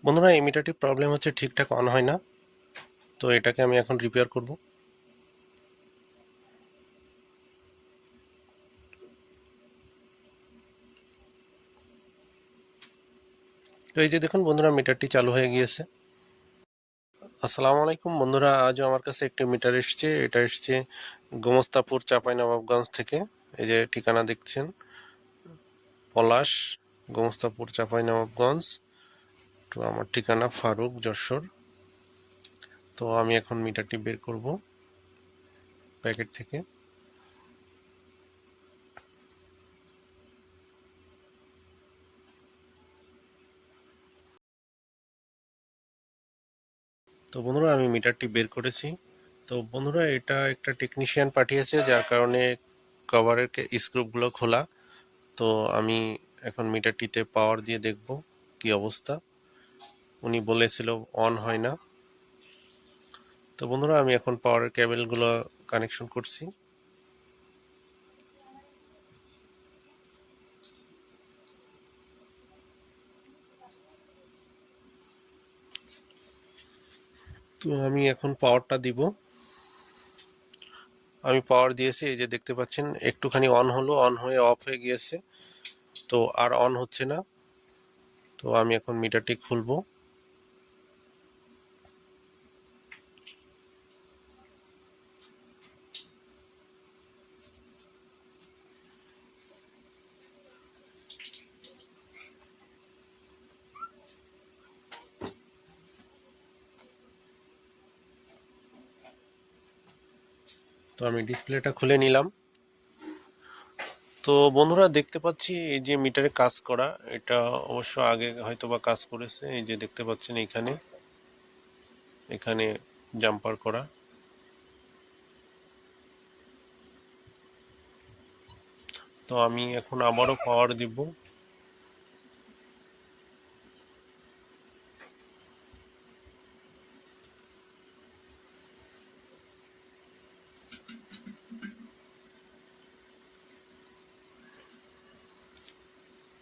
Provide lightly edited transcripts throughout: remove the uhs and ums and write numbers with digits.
বন্ধুরা, এই মিটারটির প্রবলেম হচ্ছে ঠিকঠাক অন হয় না। তো এটাকে আমি এখন রিপেয়ার করব। তো এই যে দেখুন বন্ধুরা, মিটারটি চালু হয়ে গিয়েছে। আসসালামু আলাইকুম বন্ধুরা, আজও আমার কাছে একটি মিটার এসছে। এটা এসছে গোমস্তাপুর চাঁপাইনবাবগঞ্জ থেকে। এই যে ঠিকানা দেখছেন, পলাশ, গোমস্তাপুর চাঁপাইনবাবগঞ্জ। তো আমার ঠিকানা ফারুক, যশোর। তো আমি এখন মিটারটি বের করব প্যাকেট থেকে। তো বন্ধুরা, আমি মিটারটি বের করেছি। তো বন্ধুরা, এটা একটা টেকনিশিয়ান পাঠিয়েছে, যার কারণে কভারের স্ক্রুপগুলো খোলা। তো আমি এখন মিটারটিতে পাওয়ার দিয়ে দেখব কি অবস্থা। উনি বলেছিল অন হয় না। তো বন্ধুরা, আমি এখন পাওয়ারের কেবলগুলো কানেকশন করছি। তো আমি এখন পাওয়ারটা দিব। আমি পাওয়ার দিয়েছি, এই যে দেখতে পাচ্ছেন একটুখানি অন হলো, অন হয়ে অফ হয়ে গিয়েছে। তো আর অন হচ্ছে না। তো আমি এখন মিটারটি খুলবো। তো আমি ডিসপ্লেটা খুলে নিলাম। তো বন্ধুরা, দেখতে পাচ্ছি এই যে মিটারে কাজ করা, এটা অবশ্য আগে হয়তো বা কাজ করেছে। এই যে দেখতে পাচ্ছেন এখানে এখানে জাম্পার করা। তো আমি এখন আবারও পাওয়ার দিব।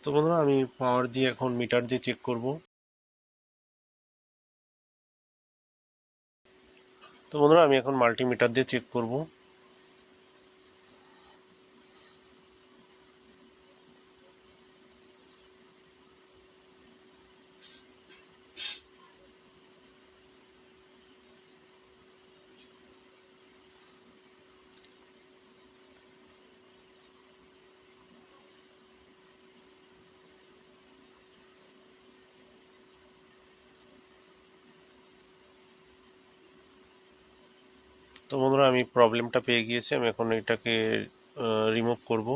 তো বন্ধুরা, আমি পাওয়ার দিয়ে এখন মিটার দিয়ে চেক করব। তো বন্ধুরা, আমি এখন মাল্টিমিটার দিয়ে চেক করব। তো বন্ধুরা, আমি প্রবলেমটা পেয়ে গিয়েছি। আমি এখন এটাকে রিমুভ করব।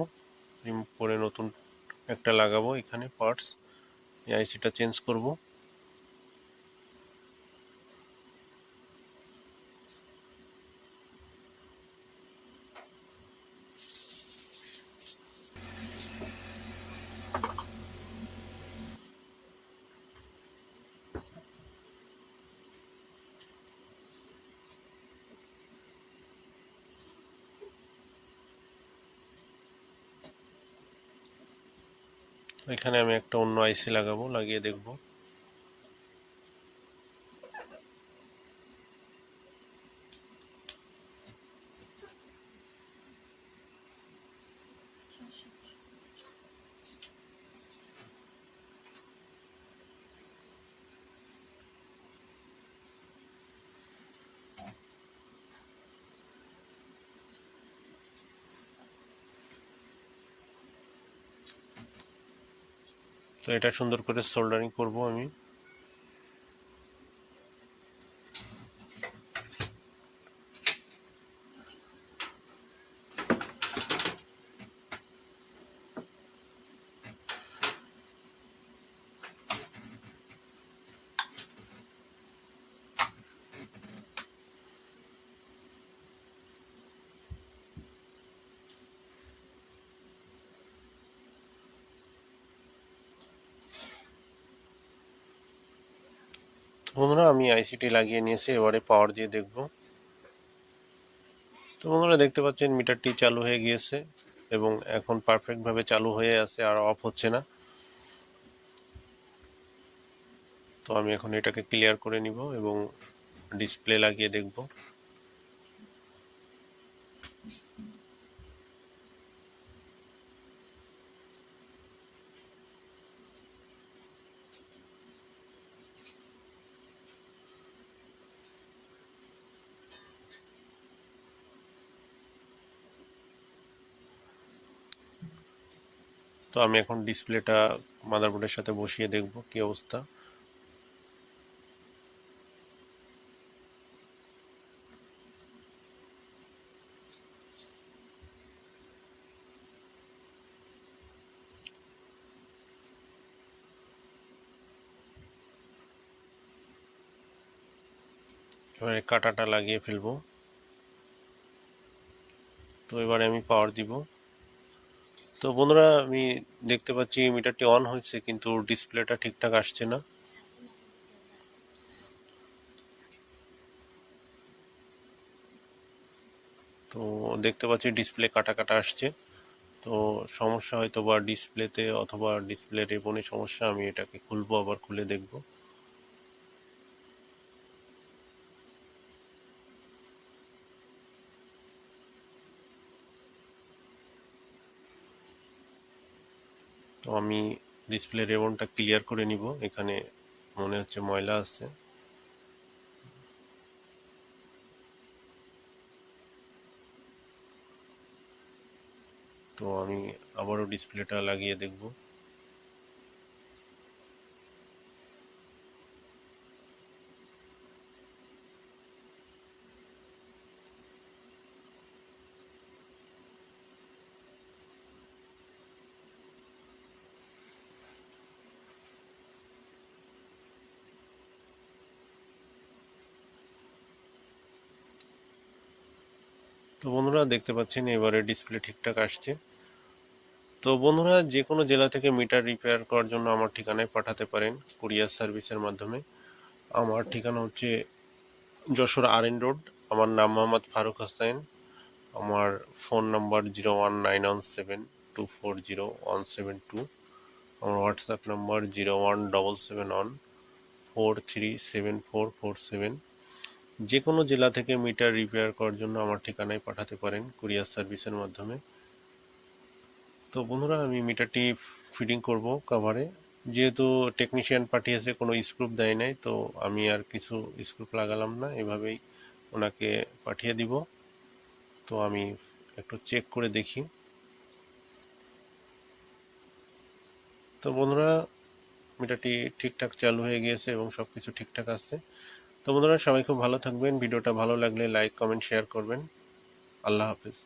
রিমুভ করে নতুন একটা লাগাবো এখানে পার্টস। এই আইসিটা চেঞ্জ করব। এখানে আমি একটা অন্য আইসি লাগাবো, লাগিয়ে দেখব। তো এটা সুন্দর করে সোল্ডারিং করব আমি। বন্ধুরা, আমি আইসিটি লাগিয়ে নিয়েছি, এবারে পাওয়ার দিয়ে দেখব। তো বন্ধুরা, দেখতে পাচ্ছেন মিটারটি চালু হয়ে গিয়েছে এবং এখন পারফেক্টভাবে চালু হয়ে আছে, আর অফ হচ্ছে না। তো আমি এখন এটাকে ক্লিয়ার করে নিব এবং ডিসপ্লে লাগিয়ে দেখব। তো আমি এখন ডিসপ্লেটা মাদারবোর্ডের সাথে বসিয়ে দেখব কি অবস্থা। এবারে কাটাটা লাগিয়ে ফেলবো। তো এবারে আমি পাওয়ার দিব। তো বন্ধুরা, আমি দেখতে পাচ্ছি মিটারটি অন হয়েছে কিন্তু ডিসপ্লেটা ঠিকঠাক আসছে না। তো দেখতে পাচ্ছি ডিসপ্লে কাটা কাটা আসছে। তো সমস্যা হয়তো বা ডিসপ্লেতে অথবা ডিসপ্লে রেবনে সমস্যা। আমি এটাকে খুলবো, আবার খুলে দেখব। তো আমি ডিসপ্লে রেবনটা ক্লিয়ার করে নিব। এখানে মনে হচ্ছে ময়লা আছে। তো আমি আবারও ডিসপ্লেটা লাগিয়ে দেখব। তো বন্ধুরা, দেখতে পাচ্ছেন এবারে ডিসপ্লে ঠিকঠাক আসছে। তো বন্ধুরা, যে কোনো জেলা থেকে মিটার রিপেয়ার করার জন্য আমার ঠিকানায় পাঠাতে পারেন কুরিয়ার সার্ভিসের মাধ্যমে। আমার ঠিকানা হচ্ছে যশোর RN রোড। আমার নাম মোহাম্মদ ফারুক হোসেন। আমার ফোন নাম্বার 0197240172। আমার হোয়াটসঅ্যাপ নাম্বার 0177143747। যে কোনো জেলা থেকে মিটার রিপেয়ার করার জন্য আমার ঠিকানায় পাঠাতে পারেন কুরিয়ার সার্ভিসের মাধ্যমে। তো বন্ধুরা, আমি মিটারটি ফিটিং করব কভারে। যেহেতু টেকনিশিয়ান পাঠিয়েছে, কোনো স্ক্রুপ দেয় নাই, তো আমি আর কিছু স্ক্রুপ লাগালাম না, এভাবেই ওনাকে পাঠিয়ে দিব। তো আমি একটু চেক করে দেখি। তো বন্ধুরা, মিটারটি ঠিকঠাক চালু হয়ে গিয়েছে এবং সব কিছু ঠিকঠাক আছে। তো বন্ধুরা, সবাই খুব ভালো থাকবেন। ভিডিওটা ভালো লাগলে লাইক, কমেন্ট, শেয়ার করবেন। আল্লাহ হাফেজ।